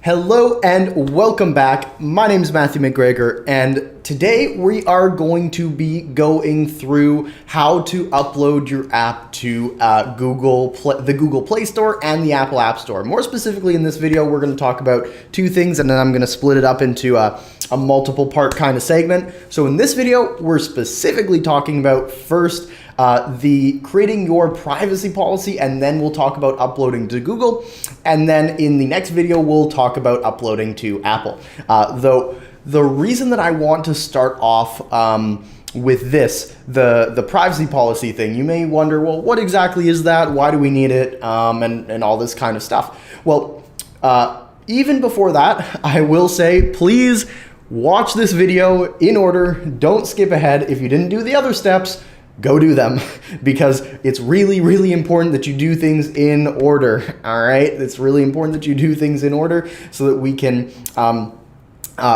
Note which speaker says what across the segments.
Speaker 1: Hello and welcome back. My name is Matthew McGregor, and today we are going to be going through how to upload your app to the Google Play Store and the Apple App Store. More specifically, in this video, we're going to talk about two things, and then I'm going to split it up into a multiple part kind of segment. So in this video, we're specifically talking about first the creating your privacy policy, and then we'll talk about uploading to Google. And then in the next video, we'll talk about uploading to Apple. Though the reason that I want to start off with this, the privacy policy thing, you may wonder, well, what exactly is that? Why do we need it? And all this kind of stuff. Well, even before that, I will say, please watch this video in order. Don't skip ahead. If you didn't do the other steps, go do them, because it's really, really important that you do things in order. All right. It's really important that you do things in order so that we can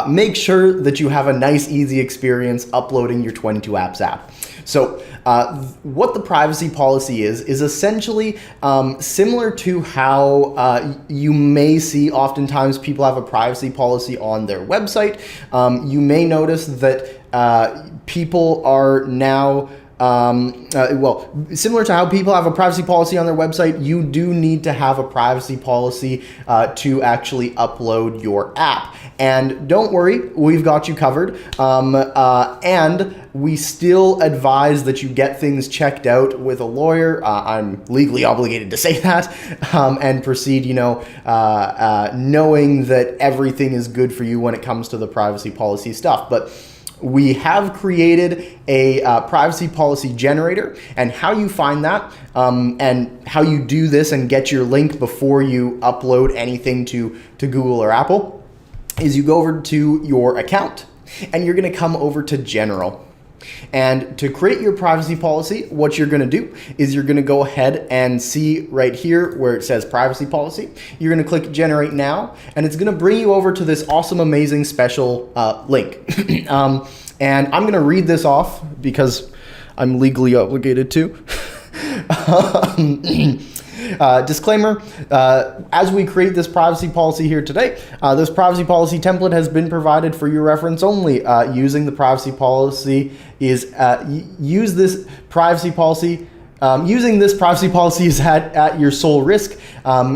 Speaker 1: make sure that you have a nice, easy experience uploading your 22 Apps app. So what the privacy policy is essentially similar to how you may see oftentimes people have a privacy policy on their website. You may notice that people are now similar to how people have a privacy policy on their website, you do need to have a privacy policy to actually upload your app. And don't worry, we've got you covered. And we still advise that you get things checked out with a lawyer. I'm legally obligated to say that, and proceed, knowing that everything is good for you when it comes to the privacy policy stuff. But we have created a privacy policy generator, and how you find that and how you do this and get your link before you upload anything to Google or Apple is you go over to your account and you're going to come over to General. And to create your privacy policy, what you're going to do is you're going to go ahead and see right here where it says privacy policy. You're going to click generate now, and it's going to bring you over to this awesome, amazing, special link. And I'm going to read this off because I'm legally obligated to. Disclaimer, as we create this privacy policy here today, this privacy policy template has been provided for your reference only. Using this privacy policy is at your sole risk.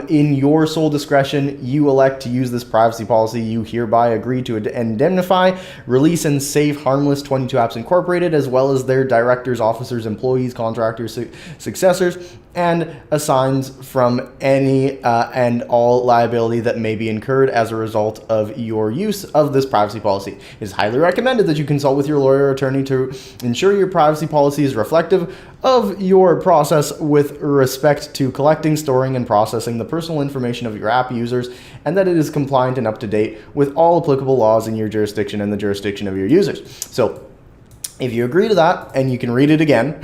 Speaker 1: In your sole discretion, you elect to use this privacy policy. You hereby agree to indemnify, release, and save harmless 22 Apps Incorporated, as well as their directors, officers, employees, contractors, successors, and assigns from any and all liability that may be incurred as a result of your use of this privacy policy. It is highly recommended that you consult with your lawyer or attorney to ensure your privacy policy is reflective of your process with respect to collecting, storing, and processing the personal information of your app users, and that it is compliant and up to date with all applicable laws in your jurisdiction and the jurisdiction of your users. So if you agree to that, and you can read it again,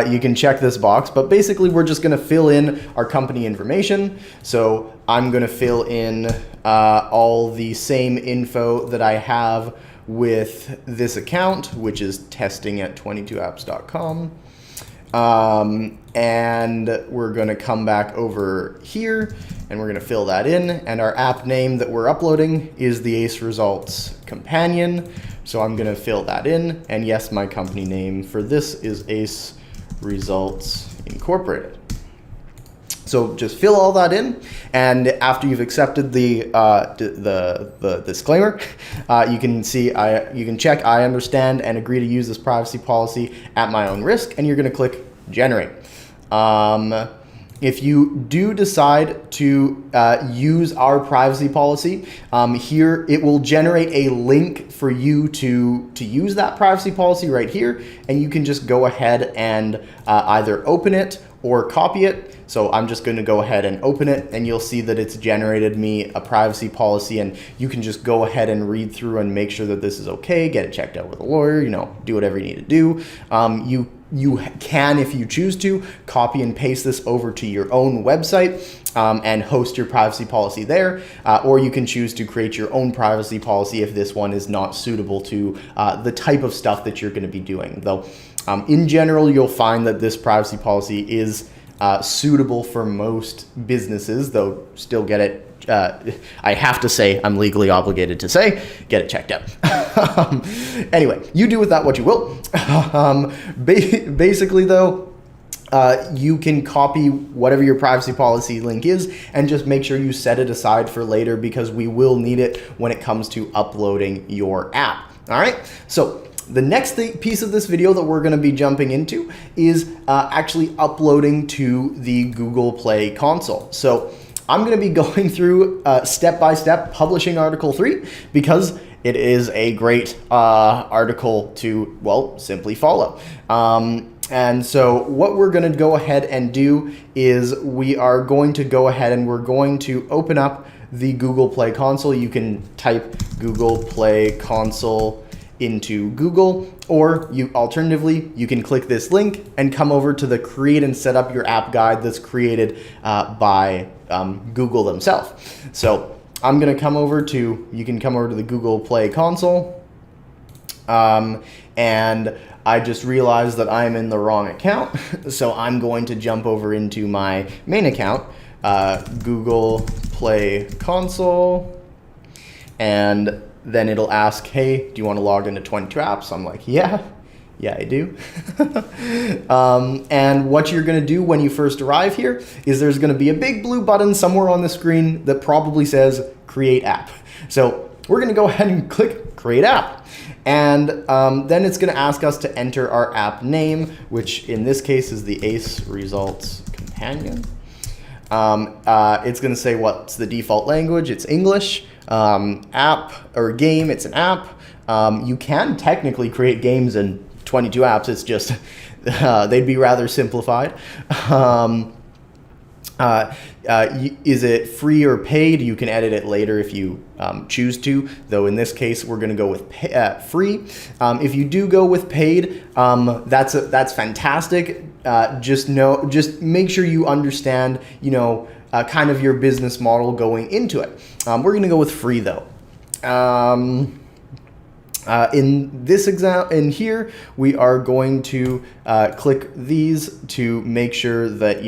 Speaker 1: you can check this box, but basically we're just going to fill in our company information. So I'm going to fill in all the same info that I have with this account, which is testing@22apps.com. And we're going to come back over here and we're going to fill that in. And our app name that we're uploading is the Ace Results Companion. So I'm going to fill that in. And yes, my company name for this is Ace Results Incorporated. So just fill all that in, and after you've accepted the disclaimer, you can check I understand and agree to use this privacy policy at my own risk, and you're going to click generate. If you do decide to use our privacy policy, here it will generate a link for you to use that privacy policy right here, and you can just go ahead and either open it or copy it. So I'm just going to go ahead and open it, and you'll see that it's generated me a privacy policy, and you can just go ahead and read through and make sure that this is okay, get it checked out with a lawyer, do whatever you need to do. You can, if you choose to, copy and paste this over to your own website and host your privacy policy there, or you can choose to create your own privacy policy if this one is not suitable to the type of stuff that you're going to be doing. Though in general, you'll find that this privacy policy is suitable for most businesses, though still get it I have to say, I'm legally obligated to say, get it checked out. Anyway, you do with that what you will. Basically though, you can copy whatever your privacy policy link is and just make sure you set it aside for later, because we will need it when it comes to uploading your app. All right, so the next piece of this video that we're going to be jumping into is actually uploading to the Google Play console. So I'm going to be going through step by step publishing Article 3 because it is a great article to, well, simply follow. And so what we're going to go ahead and do is we are going to go ahead and we're going to open up the Google Play console. You can type Google Play console into Google, or alternatively, you can click this link and come over to the create and set up your app guide that's created by Google themselves. So I'm going to come over to, you can come over to the Google Play console, and I just realized that I'm in the wrong account. So I'm going to jump over into my main account, Google Play console, and then it'll ask, hey, do you want to log into 22 apps? I'm like, yeah, I do. And what you're going to do when you first arrive here is there's going to be a big blue button somewhere on the screen that probably says create app. So we're going to go ahead and click create app. And then it's going to ask us to enter our app name, which in this case is the ACE Results Companion. It's going to say what's the default language. It's English. App or game, it's an app. You can technically create games in 22 apps. It's just they'd be rather simplified. Is it free or paid? You can edit it later if you choose to, though in this case we're going to go with free. If you do go with paid, that's fantastic. Just make sure you understand, kind of your business model going into it. We're going to go with free though. In this in here, we are going to click these to make sure that,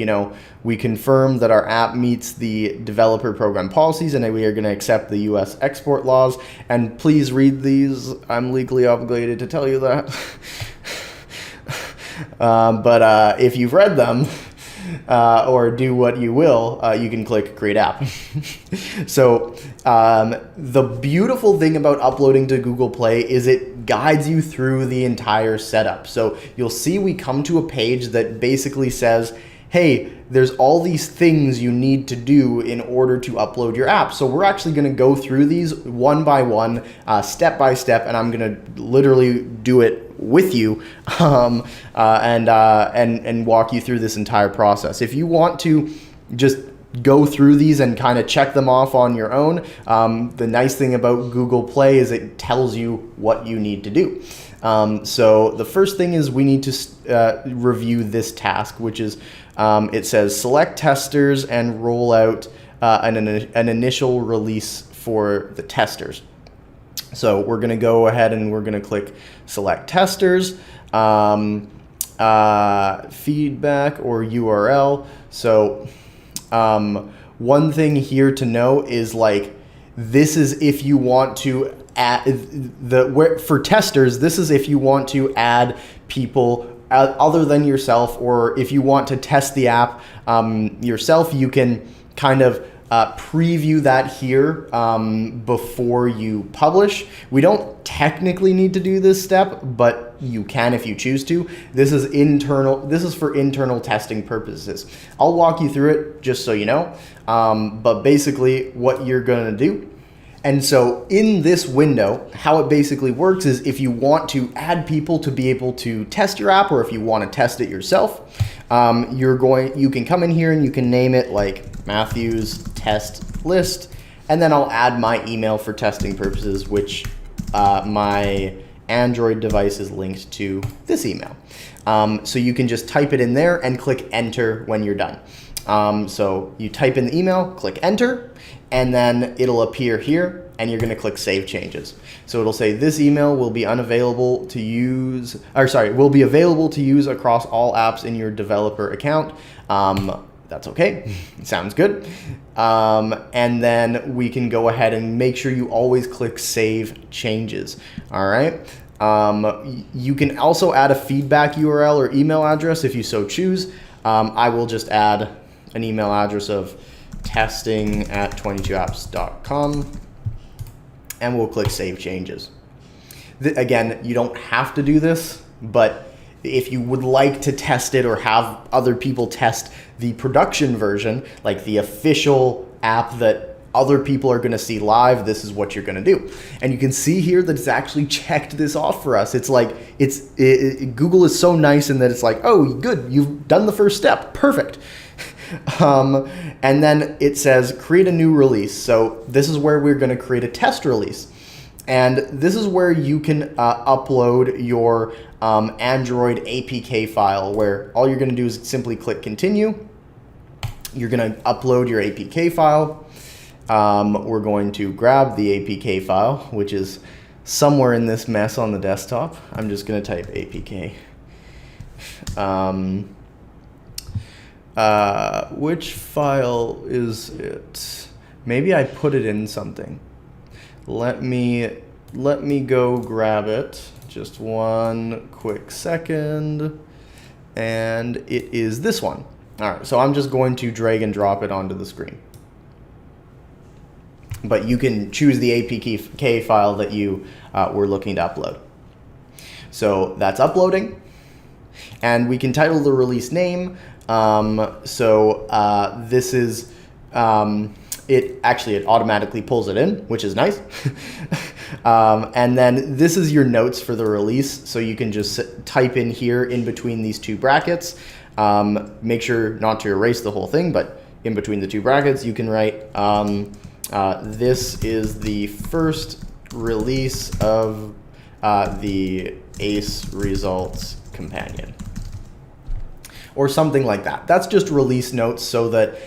Speaker 1: we confirm that our app meets the developer program policies, and that we are going to accept the US export laws. And please read these. I'm legally obligated to tell you that. But if you've read them, or do what you will, you can click create app. So the beautiful thing about uploading to Google Play is it guides you through the entire setup. So you'll see we come to a page that basically says, hey, there's all these things you need to do in order to upload your app. So we're actually going to go through these one by one, step by step, and I'm going to literally do it with you and walk you through this entire process. If you want to just go through these and kind of check them off on your own, the nice thing about Google Play is it tells you what you need to do. So the first thing is we need to review this task, which is it says select testers and roll out an initial release for the testers. So we're going to go ahead and we're going to click select testers, feedback or URL. So one thing here to know is this is if you want to add for testers, this is if you want to add people other than yourself, or if you want to test the app yourself, you can kind of preview that here before you publish. We don't technically need to do this step, but you can if you choose to. This is internal. This is for internal testing purposes. I'll walk you through it just so you know. But basically what you're going to do. And so in this window, how it basically works is if you want to add people to be able to test your app, or if you want to test it yourself, you can come in here and you can name it like Matthew's test list, and then I'll add my email for testing purposes, which my Android device is linked to this email. So you can just type it in there and click enter when you're done. So you type in the email, click enter, and then it'll appear here, and you're going to click save changes. So it'll say this email will be unavailable to use, or sorry, will be available to use across all apps in your developer account. That's okay. Sounds good. And then we can go ahead and make sure you always click Save Changes. All right. You can also add a feedback URL or email address if you so choose. I will just add an email address of testing@22apps.com, and we'll click Save Changes. Again, you don't have to do this, but if you would like to test it or have other people test the production version, like the official app that other people are going to see live, this is what you're going to do. And you can see here that it's actually checked this off for us. It's like, Google is so nice in that it's like, oh, good, you've done the first step. Perfect. And then it says create a new release. So this is where we're going to create a test release. And this is where you can upload your Android APK file, where all you're going to do is simply click continue. You're going to upload your APK file. We're going to grab the APK file, which is somewhere in this mess on the desktop. I'm just going to type APK. Which file is it? Maybe I put it in something. Let me go grab it. Just one quick second. And it is this one. All right, so I'm just going to drag and drop it onto the screen. But you can choose the APK file that you were looking to upload. So that's uploading. And we can title the release name. This is, it automatically pulls it in, which is nice. And then this is your notes for the release. So you can just type in here in between these two brackets. Make sure not to erase the whole thing, but in between the two brackets, you can write, this is the first release of the ACE Results Companion, or something like that. That's just release notes so that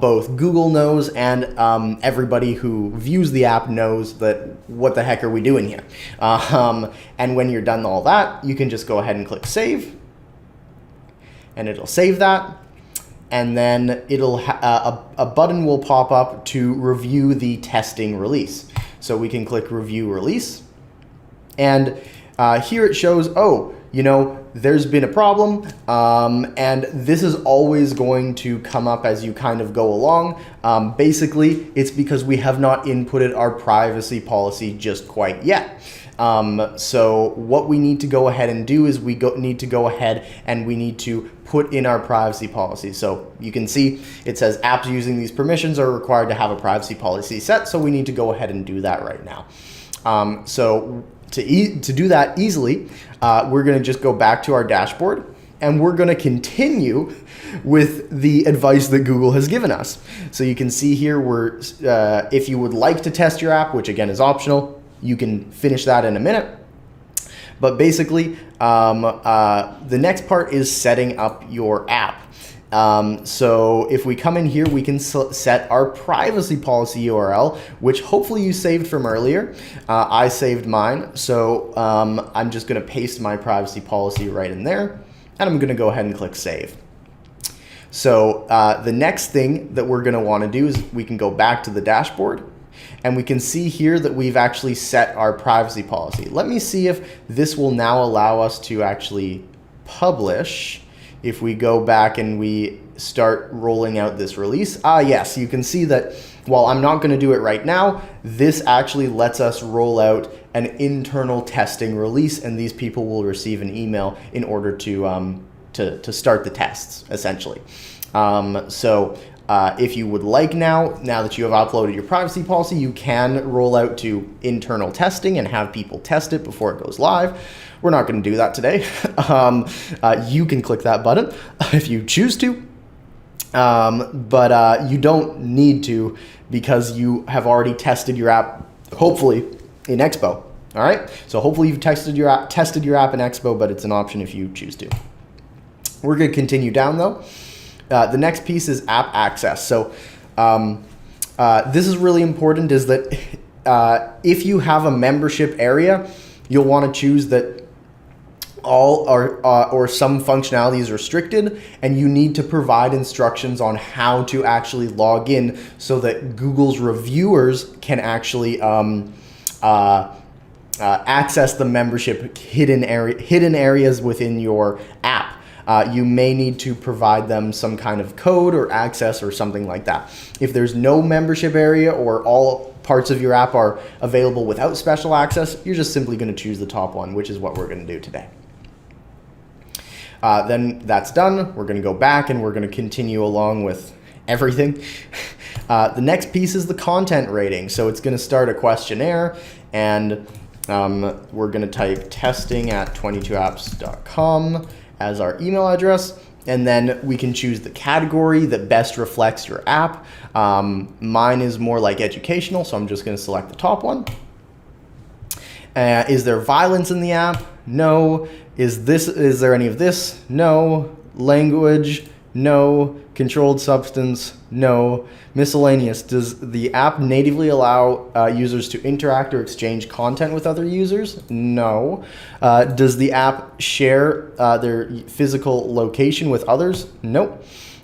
Speaker 1: both Google knows and everybody who views the app knows that what the heck are we doing here. And when you're done all that, you can just go ahead and click save, and it'll save that. And then it'll a button will pop up to review the testing release. So we can click review release. And here it shows, oh, there's been a problem, and this is always going to come up as you kind of go along. Basically, it's because we have not inputted our privacy policy just quite yet. So what we need to go ahead and do is we need to go ahead and we need to put in our privacy policy. So you can see it says apps using these permissions are required to have a privacy policy set. So we need to go ahead and do that right now. So to do that easily, we're going to just go back to our dashboard, and we're going to continue with the advice that Google has given us. So you can see here, if you would like to test your app, which again is optional, you can finish that in a minute. But basically, the next part is setting up your app. So if we come in here, we can set our privacy policy URL, which hopefully you saved from earlier. I saved mine. So I'm just going to paste my privacy policy right in there, and I'm going to go ahead and click save. So the next thing that we're going to want to do is we can go back to the dashboard, and we can see here that we've actually set our privacy policy. Let me see if this will now allow us to actually publish. If we go back and we start rolling out this release, yes, you can see that while I'm not going to do it right now, this actually lets us roll out an internal testing release, and these people will receive an email in order to start the tests, essentially. If you would like now that you have uploaded your privacy policy, you can roll out to internal testing and have people test it before it goes live. We're not going to do that today. You can click that button if you choose to, but you don't need to, because you have already tested your app, hopefully, in Expo. All right. So hopefully you've tested your app in Expo, but it's an option if you choose to. We're going to continue down though. The next piece is app access. So this is really important, is that if you have a membership area, you'll want to choose that all are or some functionality is restricted, and you need to provide instructions on how to actually log in so that Google's reviewers can actually access the membership hidden areas within your app. You may need to provide them some kind of code or access or something like that. If there's no membership area or all parts of your app are available without special access, you're just simply going to choose the top one, which is what we're going to do today. Then that's done. We're going to go back and we're going to continue along with everything. The next piece is the content rating. So it's going to start a questionnaire, and we're going to type testing@22apps.com as our email address. And then we can choose the category that best reflects your app. Mine is more like educational, so I'm just going to select the top one. Is there violence in the app? No. Is there any of this? No. Language? No. Controlled substance? No. Miscellaneous. Does the app natively allow users to interact or exchange content with other users? No. Does the app share their physical location with others? Nope.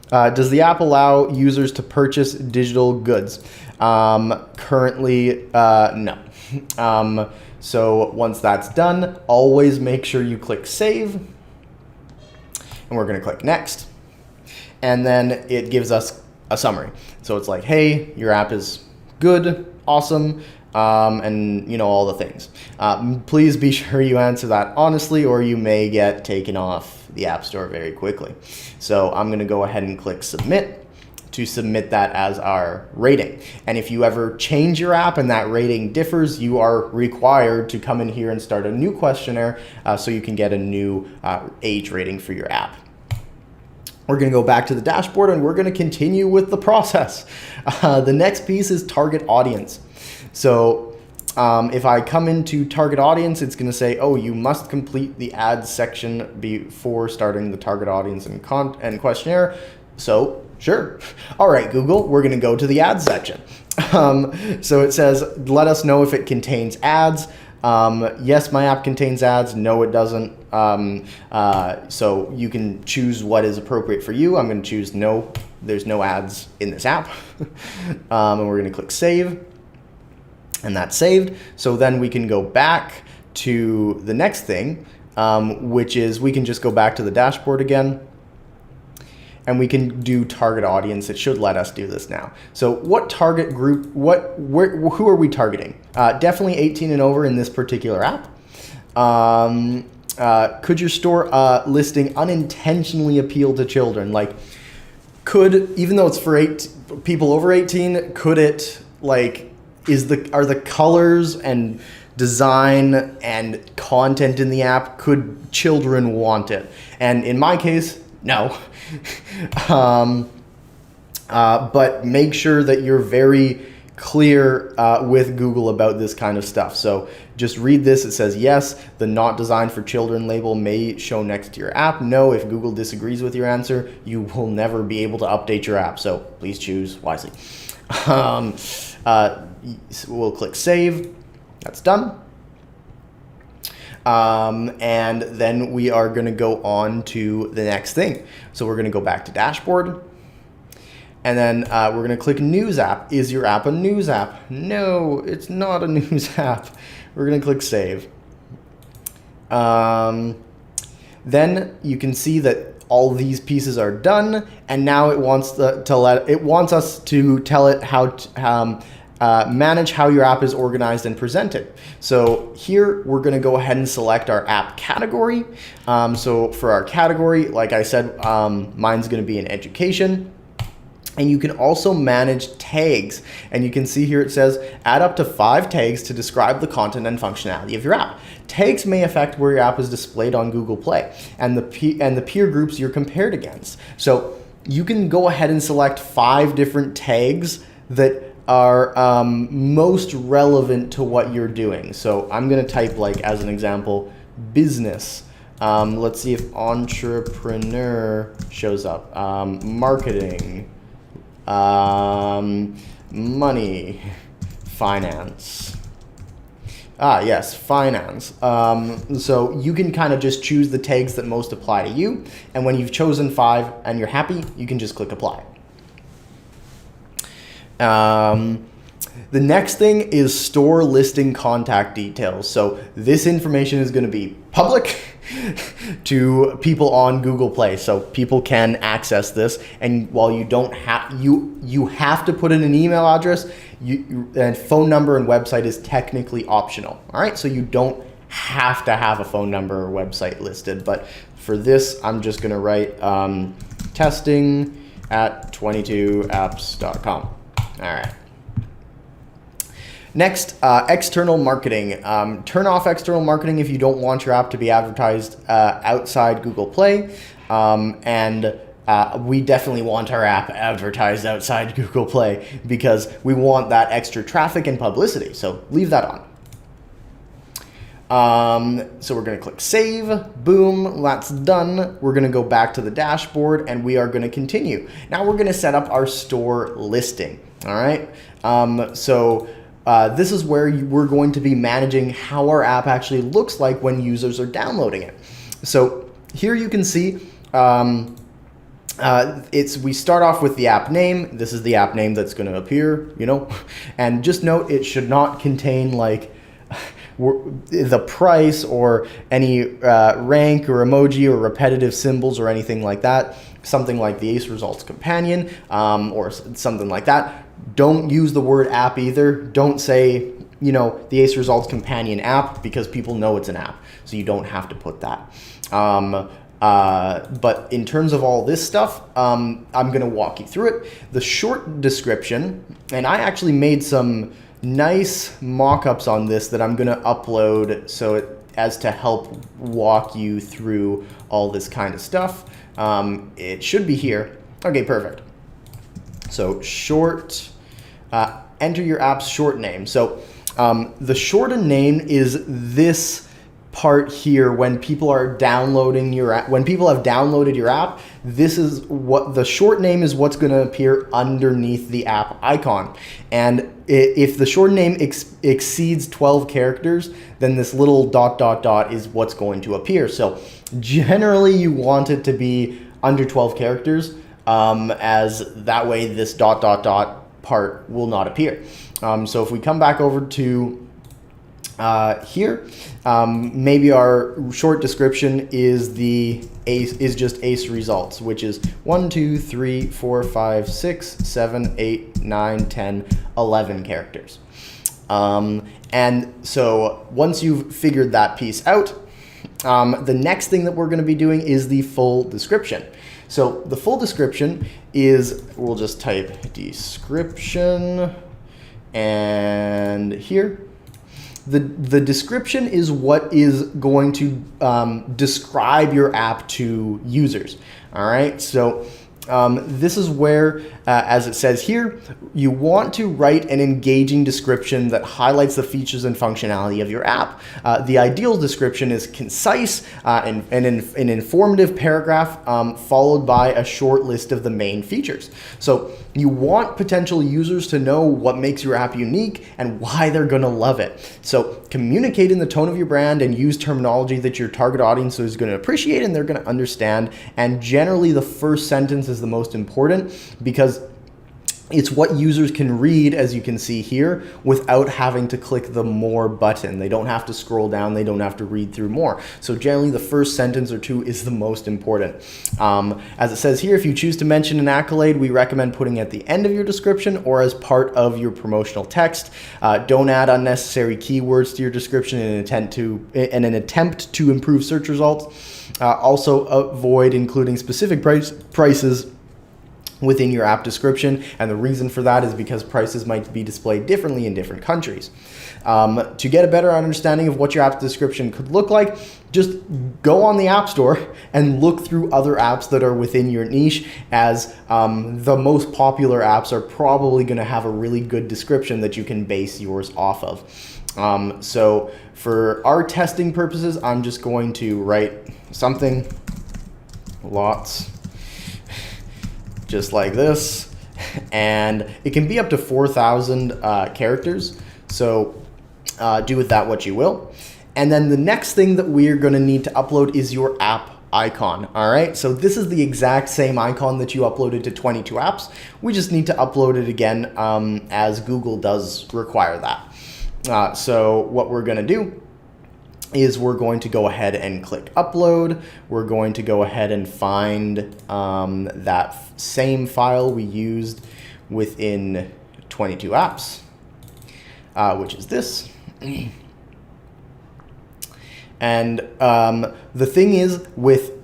Speaker 1: Does the app allow users to purchase digital goods? Currently, no. So once that's done, always make sure you click save. And we're going to click next. And then it gives us a summary. So it's like, hey, your app is good, awesome, and all the things. Please be sure you answer that honestly, or you may get taken off the App Store very quickly. So I'm going to go ahead and click submit to submit that as our rating. And if you ever change your app and that rating differs, you are required to come in here and start a new questionnaire so you can get a new age rating for your app. We're going to go back to the dashboard and we're going to continue with the process. The next piece is target audience. So if I come into target audience, it's going to say, oh, you must complete the ads section before starting the target audience and questionnaire. So sure. All right, Google, we're going to go to the ads section. So it says, let us know if it contains ads. Yes, my app contains ads. No, it doesn't. So you can choose what is appropriate for you. I'm going to choose no, there's no ads in this app. And we're going to click save. And that's saved. So then we can go back to the next thing, which is we can just go back to the dashboard again. And we can do target audience. It should let us do this now. So what target group, who are we targeting? Definitely 18 and over in this particular app. Could your store listing unintentionally appeal to children? Like, even though it's for people over 18, could it, like, are the colors and design and content in the app, could children want it? And in my case, no. But make sure that you're very clear with Google about this kind of stuff. So just read this. It says, yes, the not designed for children label may show next to your app. No, if Google disagrees with your answer, you will never be able to update your app. So please choose wisely. We'll click save. That's done. And then we are going to go on to the next thing. So we're going to go back to dashboard. And then we're going to click news app. Is your app a news app? No, it's not a news app. We're going to click save. Then you can see that all these pieces are done. And now it wants us to tell it how to manage how your app is organized and presented. So here we're going to go ahead and select our app category. So for our category, like I said, mine's going to be in education. And you can also manage tags. And you can see here it says add up to 5 tags to describe the content and functionality of your app. Tags may affect where your app is displayed on Google Play and the peer groups you're compared against. So you can go ahead and select 5 different tags that are most relevant to what you're doing. So I'm going to type, like, as an example, business. Let's see if entrepreneur shows up. Marketing, money, finance, Yes, finance. So you can kind of just choose the tags that most apply to you. And when you've chosen 5 and you're happy, you can just click apply. The next thing is store listing contact details. So this information is going to be public to people on Google Play, so people can access this. And while you don't have you have to put in an email address, and phone number and website is technically optional. All right, so you don't have to have a phone number or website listed. But for this, I'm just going to write testing at 22apps.com. All right. Next, external marketing. Turn off external marketing if you don't want your app to be advertised outside Google Play. We definitely want our app advertised outside Google Play because we want that extra traffic and publicity. So leave that on. So we're going to click save. Boom, that's done. We're going to go back to the dashboard and we are going to continue. Now we're going to set up our store listing. All right. This is where we're going to be managing how our app actually looks like when users are downloading it. So here you can see we start off with the app name. This is the app name that's going to appear, and just note it should not contain like the price or any rank or emoji or repetitive symbols or anything like that. Something like the ACE Results Companion or something like that. Don't use the word app either. Don't say, the ACE Results Companion app because people know it's an app. So you don't have to put that. But in terms of all this stuff, I'm going to walk you through it. The short description, and I actually made some nice mock-ups on this that I'm going to upload as to help walk you through all this kind of stuff. It should be here. Okay, perfect. So short, enter your app's short name. So the shortened name is this part here when people are downloading your app. When people have downloaded your app, this is what the short name is, what's going to appear underneath the app icon. And if the short name exceeds 12 characters, then this little ... is what's going to appear. So generally you want it to be under 12 characters, as that way this ... part will not appear. So if we come back over to here, maybe our short description is just ACE results, which is 1, 2, 3, 4, 5, 6, 7, 8, 9, 10, 11 characters. And so once you've figured that piece out, the next thing that we're going to be doing is the full description. So the full description is, we'll just type description, and here, the description is what is going to describe your app to users. All right, so this is where, as it says here, you want to write an engaging description that highlights the features and functionality of your app. The ideal description is concise and an informative paragraph followed by a short list of the main features. So you want potential users to know what makes your app unique and why they're going to love it. So communicate in the tone of your brand and use terminology that your target audience is going to appreciate and they're going to understand. And generally the first sentence is the most important because it's what users can read, as you can see here, without having to click the more button. They don't have to scroll down. They don't have to read through more. So generally the first sentence or two is the most important. As it says here, if you choose to mention an accolade, we recommend putting it at the end of your description or as part of your promotional text. Don't add unnecessary keywords to your description in an attempt to improve search results. Also avoid including specific prices within your app description, and the reason for that is because prices might be displayed differently in different countries. To get a better understanding of what your app description could look like, just go on the App Store and look through other apps that are within your niche, as the most popular apps are probably going to have a really good description that you can base yours off of. So for our testing purposes, I'm just going to write something, lots, just like this, and it can be up to 4,000 characters. So Do with that what you will. And then the next thing that we're going to need to upload is your app icon. All right, so this is the exact same icon that you uploaded to 22 apps. We just need to upload it again, as Google does require that. So what we're going to do is we're going to go ahead and click upload. We're going to go ahead and find that same file we used within 22 apps, which is this. And the thing is with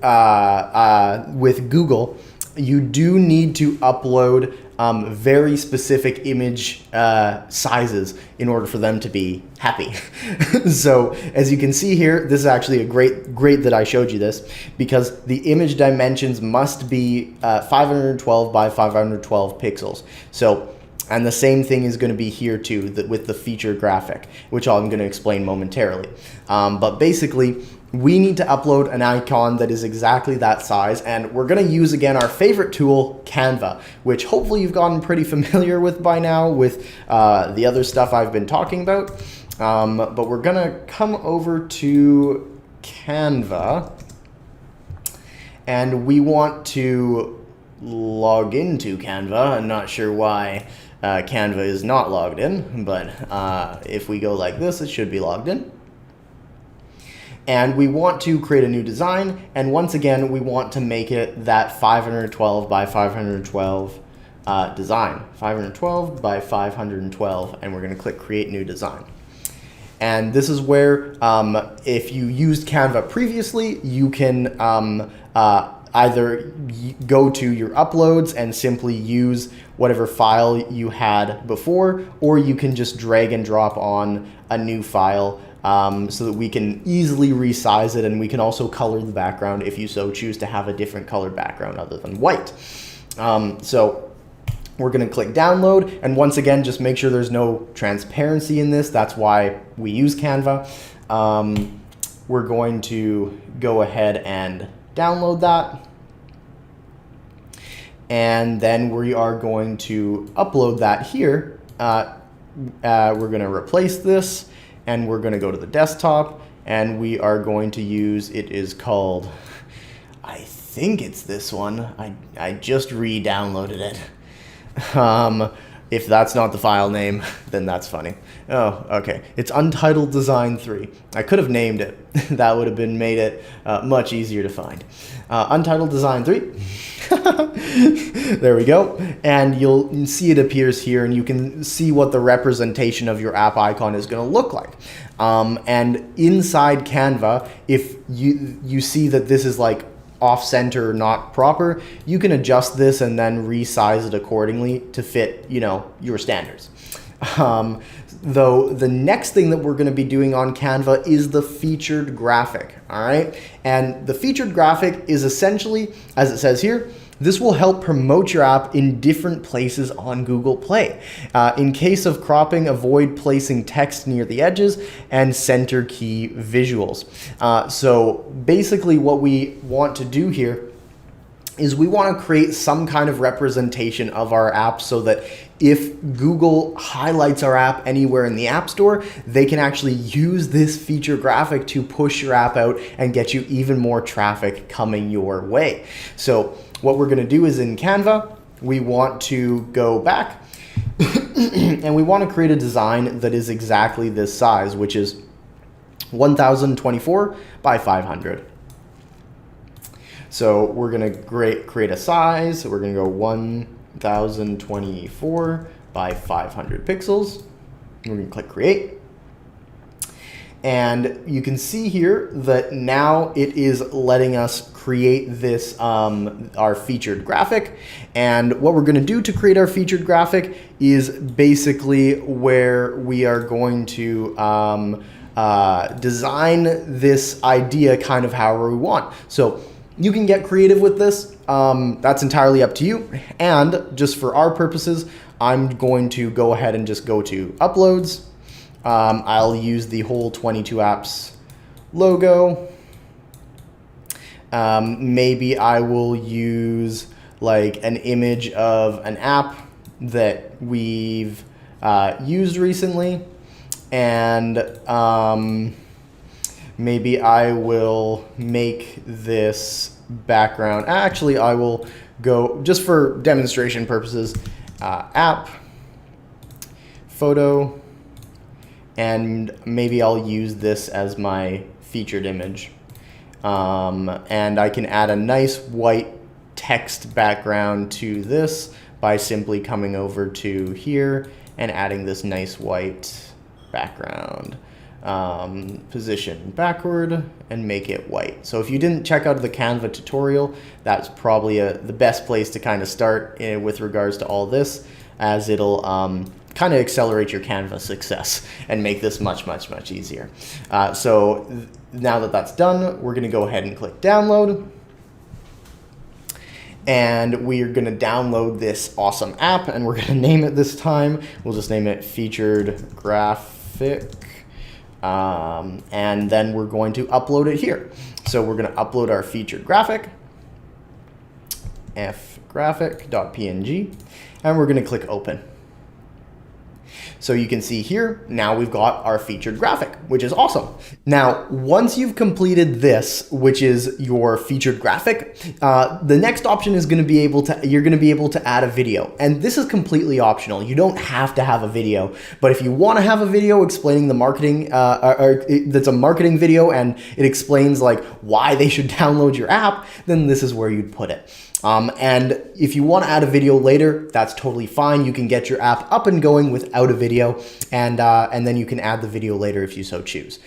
Speaker 1: Google, you do need to upload very specific image sizes in order for them to be happy. So as you can see here, this is actually a great that I showed you this, because the image dimensions must be 512 by 512 pixels. So, and the same thing is going to be here too, with the featured graphic, which I'm going to explain momentarily. But basically, we need to upload an icon that is exactly that size, and we're going to use again our favorite tool, Canva, which hopefully you've gotten pretty familiar with by now with the other stuff I've been talking about. But we're going to come over to Canva, and we want to log into Canva. I'm not sure why Canva is not logged in, but if we go like this, it should be logged in. And we want to create a new design, and once again, we want to make it that 512 by 512 design. 512 by 512, and we're going to click Create New Design. And this is where, if you used Canva previously, you can either go to your uploads and simply use whatever file you had before, or you can just drag and drop on a new file so that we can easily resize it, and we can also color the background if you so choose to have a different colored background other than white. So we're going to click download, and once again, just make sure there's no transparency in this. That's why we use Canva. We're going to go ahead and download that, and then we are going to upload that here. We're going to replace this, and we're going to go to the desktop, and we are going to use, it is called, I think it's this one. I just re-downloaded it. If that's not the file name, then that's funny. Oh, okay. It's Untitled Design 3. I could have named it. That would have made it much easier to find. Untitled Design 3. There we go. And you'll see it appears here, and you can see what the representation of your app icon is going to look like. And inside Canva, if you see that this is like off-center, not proper, you can adjust this and then resize it accordingly to fit, your standards. Though the next thing that we're going to be doing on Canva is the featured graphic. All right, and the featured graphic is essentially, as it says here, this will help promote your app in different places on Google Play. In case of cropping, avoid placing text near the edges and center key visuals. So basically what we want to do here is we want to create some kind of representation of our app so that if Google highlights our app anywhere in the App Store, they can actually use this feature graphic to push your app out and get you even more traffic coming your way. So what we're going to do is in Canva, we want to go back and we want to create a design that is exactly this size, which is 1024 by 500. So we're going to create a size. So we're going to go 1024 by 500 pixels. We're going to click create. And you can see here that now it is letting us create this, our featured graphic. And what we're going to do to create our featured graphic is basically where we are going to design this idea kind of however we want. So you can get creative with this. That's entirely up to you. And just for our purposes, I'm going to go ahead and just go to uploads. I'll use the whole 22 apps logo. Maybe I will use like an image of an app that we've used recently. And maybe I will make this background. Actually, I will go, just for demonstration purposes, app, photo, and maybe I'll use this as my featured image. And I can add a nice white text background to this by simply coming over to here and adding this nice white background. Position backward and make it white. So if you didn't check out the Canva tutorial, that's probably the best place to kind of start with regards to all this, as it'll kind of accelerate your Canva success and make this much easier. So now that that's done, we're going to go ahead and click download. And we are going to download this awesome app, and we're going to name it this time. We'll just name it Featured Graphic. And then we're going to upload it here. So we're going to upload our featured graphic, fgraphic.png, and we're going to click open. So you can see here, now we've got our featured graphic, which is awesome. Now, once you've completed this, which is your featured graphic, the next option is going to be you're going to be able to add a video. And this is completely optional. You don't have to have a video, but if you want to have a video explaining the marketing, that's a marketing video and it explains like why they should download your app, then this is where you'd put it. And if you want to add a video later, that's totally fine. You can get your app up and going without a video, and then you can add the video later if you so choose.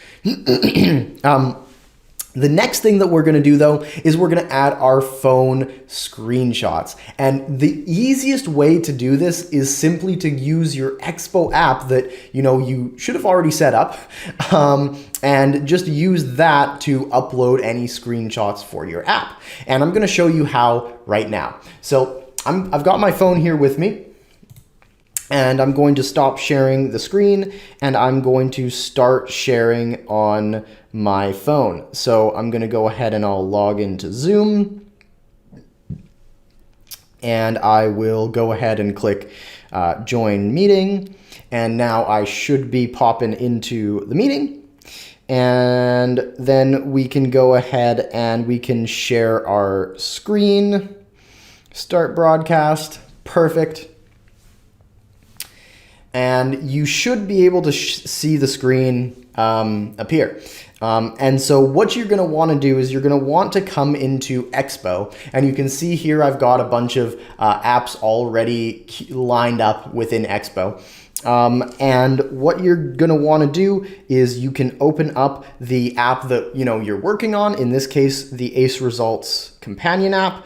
Speaker 1: The next thing that we're going to do, though, is we're going to add our phone screenshots. And the easiest way to do this is simply to use your Expo app that you should have already set up, and just use that to upload any screenshots for your app. And I'm going to show you how right now. So I've got my phone here with me. And I'm going to stop sharing the screen, and I'm going to start sharing on my phone. So I'm going to go ahead and I'll log into Zoom, and I will go ahead and click join meeting. And now I should be popping into the meeting. And then we can go ahead and we can share our screen, start broadcast, perfect. And you should be able to see the screen appear. And so what you're going to want to do is you're going to want to come into Expo, and you can see here I've got a bunch of apps already lined up within Expo. And what you're going to want to do is you can open up the app that you're working on, in this case the Ace Results companion app.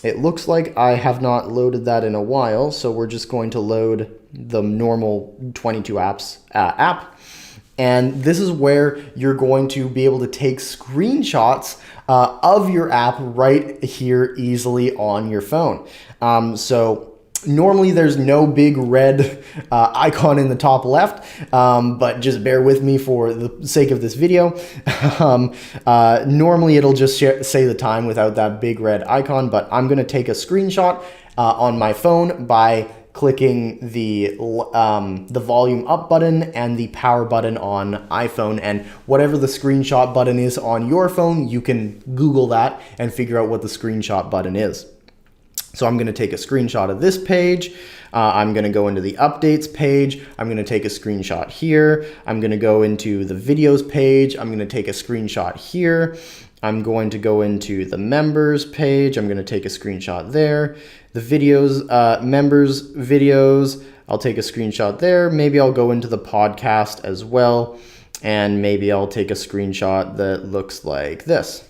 Speaker 1: It looks like I have not loaded that in a while, so we're just going to load the normal 22 apps app. And this is where you're going to be able to take screenshots of your app right here easily on your phone. So normally there's no big red icon in the top left, but just bear with me for the sake of this video. Normally it'll just say the time without that big red icon, but I'm going to take a screenshot on my phone by clicking the volume up button and the power button on iPhone, and whatever the screenshot button is on your phone, you can Google that and figure out what the screenshot button is. So I'm going to take a screenshot of this page. I'm going to go into the updates page. I'm going to take a screenshot here. I'm going to go into the videos page. I'm going to take a screenshot here. I'm going to go into the members page. I'm going to take a screenshot there. The videos, members videos, I'll take a screenshot there. Maybe I'll go into the podcast as well. And maybe I'll take a screenshot that looks like this.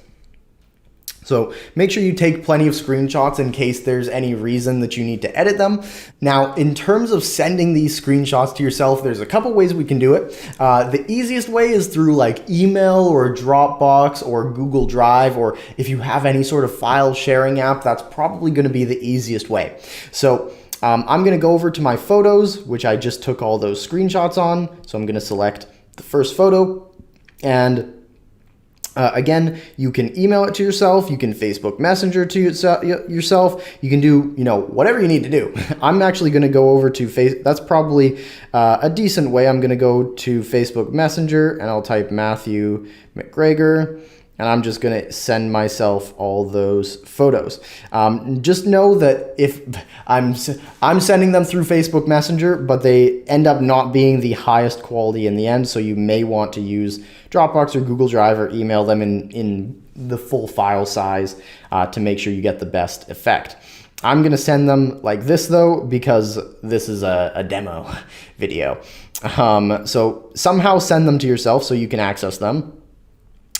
Speaker 1: So make sure you take plenty of screenshots in case there's any reason that you need to edit them. Now, in terms of sending these screenshots to yourself, there's a couple ways we can do it. The easiest way is through like email or Dropbox or Google Drive, or if you have any sort of file sharing app, that's probably going to be the easiest way. So I'm going to go over to my photos, which I just took all those screenshots on. So I'm going to select the first photo, and Again, you can email it to yourself. You can Facebook Messenger to yourself. You can do, whatever you need to do. I'm actually going to go over to That's probably a decent way. I'm going to go to Facebook Messenger and I'll type Matthew McGregor. And I'm just going to send myself all those photos. Just know that if I'm sending them through Facebook Messenger, but they end up not being the highest quality in the end. So you may want to use Dropbox or Google Drive or email them in the full file size to make sure you get the best effect. I'm going to send them like this though, because this is a demo video. So somehow send them to yourself so you can access them.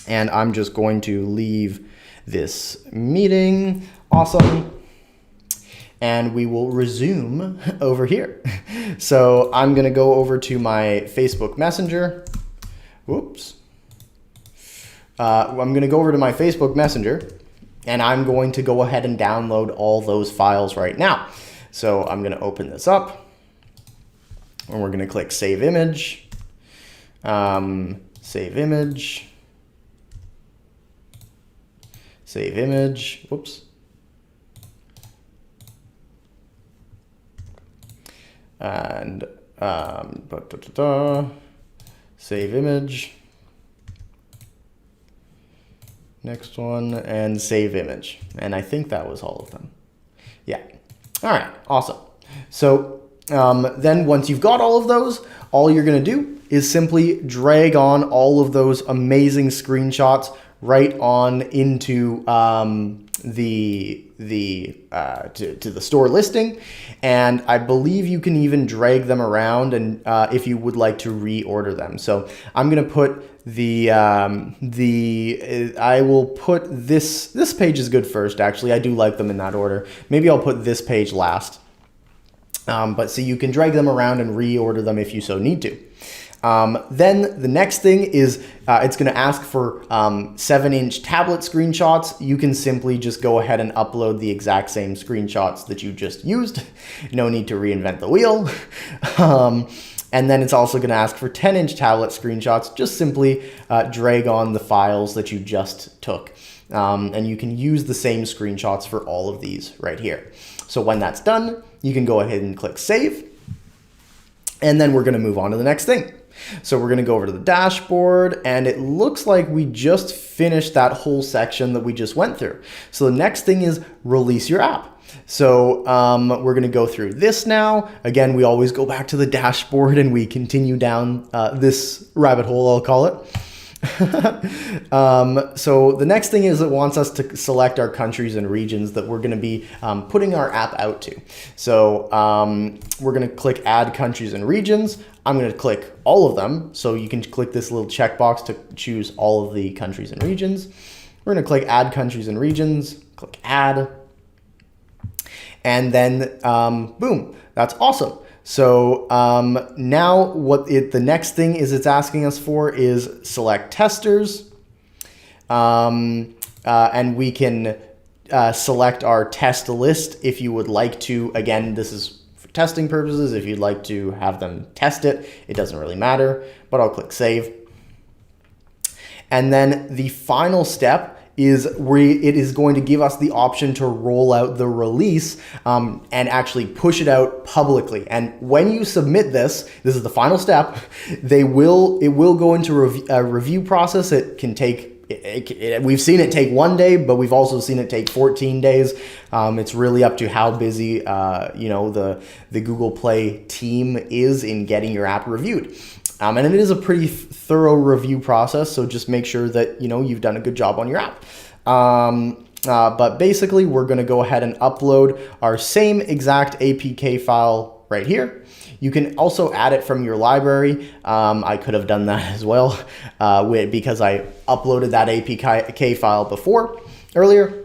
Speaker 1: And I'm just going to leave this meeting. Awesome. And we will resume over here. So I'm going to go over to my Facebook Messenger. Whoops. I'm going to go over to my Facebook Messenger and I'm going to go ahead and download all those files right now. So I'm going to open this up and we're going to click Save Image. Save Image. Save image, whoops. And save image. Next one, and save image. And I think that was all of them. Yeah. All right, awesome. So then once you've got all of those, all you're gonna do is simply drag on all of those amazing screenshots right on into to the store listing, and I believe you can even drag them around and if you would like to reorder them. So I'm gonna put I will put this page is good first. Actually, I do like them in that order. Maybe I'll put this page last. But so you can drag them around and reorder them if you so need to. Then the next thing is it's going to ask for 7-inch tablet screenshots. You can simply just go ahead and upload the exact same screenshots that you just used. No need to reinvent the wheel. And then it's also going to ask for 10-inch tablet screenshots. Just simply drag on the files that you just took. And you can use the same screenshots for all of these right here. So when that's done, you can go ahead and click Save. And then we're going to move on to the next thing. So we're going to go over to the dashboard, and it looks like we just finished that whole section that we just went through. So the next thing is release your app. So we're going to go through this now. Again, we always go back to the dashboard and we continue down this rabbit hole, I'll call it. So the next thing is it wants us to select our countries and regions that we're going to be putting our app out to. So we're going to click Add Countries and Regions. I'm going to click all of them. So you can click this little checkbox to choose all of the countries and regions. We're going to click Add Countries and Regions, click Add, and then boom, that's awesome. So now the next thing is it's asking us for is select testers, and we can select our test list if you would like to. Again, this is for testing purposes. If you'd like to have them test it, it doesn't really matter, but I'll click Save. And then the final step is it is going to give us the option to roll out the release and actually push it out publicly. And when you submit this is the final step. It will go into a review process. It can take. We've seen it take 1 day, but we've also seen it take 14 days. It's really up to how busy the Google Play team is in getting your app reviewed. And it is a pretty thorough review process, so just make sure that you've done a good job on your app. But basically, we're going to go ahead and upload our same exact APK file right here. You can also add it from your library. I could have done that as well because I uploaded that APK file earlier.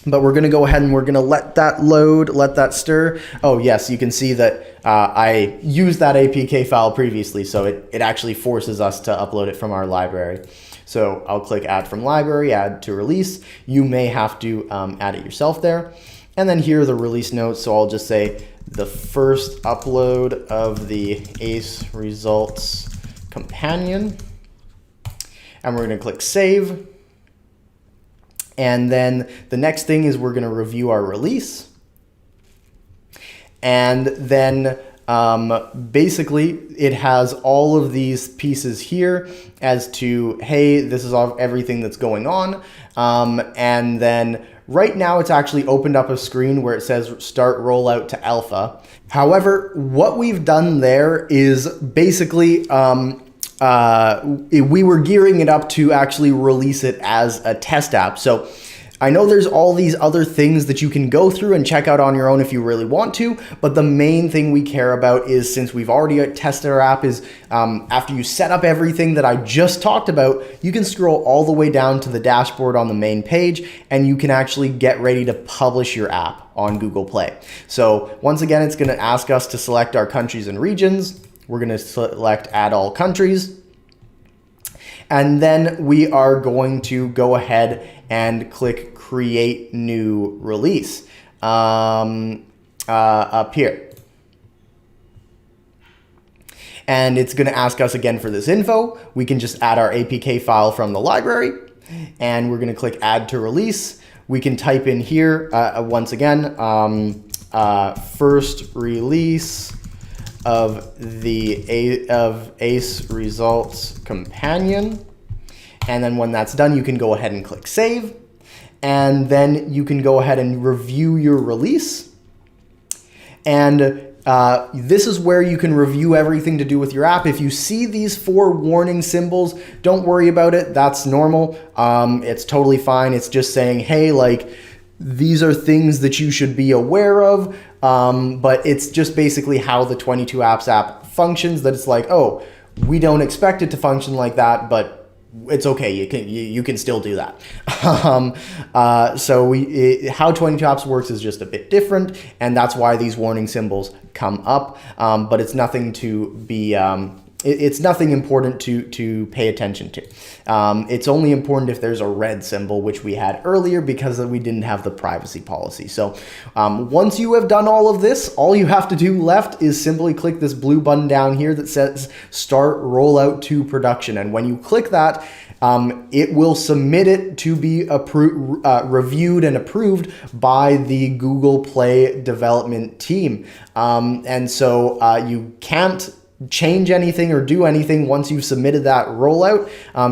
Speaker 1: But we're going to go ahead and we're going to let that load, let that stir. Oh, yes, you can see that I used that APK file previously, so it actually forces us to upload it from our library. So I'll click Add from Library, Add to Release. You may have to add it yourself there. And then here are the release notes, so I'll just say the first upload of the ACE results companion. and we're going to click save. And then the next thing is we're going to review our release. And then basically it has all of these pieces here as to, hey, this is everything that's going on. And then right now it's actually opened up a screen where it says start rollout to alpha. However, what we've done there is basically we were gearing it up to actually release it as a test app. So I know there's all these other things that you can go through and check out on your own if you really want to, but the main thing we care about is, since we've already tested our app, is after you set up everything that I just talked about, you can scroll all the way down to the dashboard on the main page, and you can actually get ready to publish your app on Google Play. So once again, it's going to ask us to select our countries and regions. We're going to select add all countries. And then we are going to go ahead and click create new release up here. And it's going to ask us again for this info. We can just add our APK file from the library, and we're going to click add to release. We can type in here once again, first release of ACE results companion. And then when that's done, you can go ahead and click save. And then you can go ahead and review your release. And this is where you can review everything to do with your app. If you see these 4 warning symbols, don't worry about it. That's normal. It's totally fine. It's just saying, hey, like, these are things that you should be aware of. But it's just basically how the 22 Apps app functions, that it's like, oh, we don't expect it to function like that, but it's okay. You can still do that. So how 22 Apps works is just a bit different, and that's why these warning symbols come up. But it's nothing to be. It's nothing important to pay attention to. It's only important if there's a red symbol, which we had earlier because we didn't have the privacy policy. So once you have done all of this, all you have to do left is simply click this blue button down here that says start rollout to production. And when you click that, it will submit it to be reviewed and approved by the Google Play development team. And so you can't change anything or do anything once you've submitted that rollout.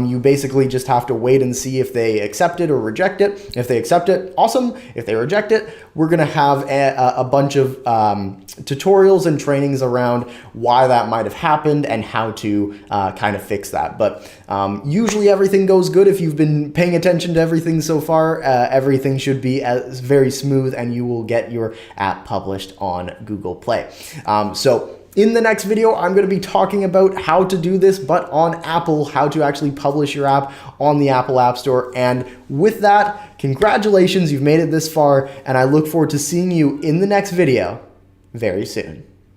Speaker 1: You basically just have to wait and see if they accept it or reject it. If they accept it, awesome. If they reject it, we're going to have a bunch of tutorials and trainings around why that might have happened and how to kind of fix that. But usually everything goes good. If you've been paying attention to everything so far, everything should be very smooth, and you will get your app published on Google Play. So in the next video, I'm going to be talking about how to do this, but on Apple, how to actually publish your app on the Apple App Store. And with that, congratulations, you've made it this far, and I look forward to seeing you in the next video very soon.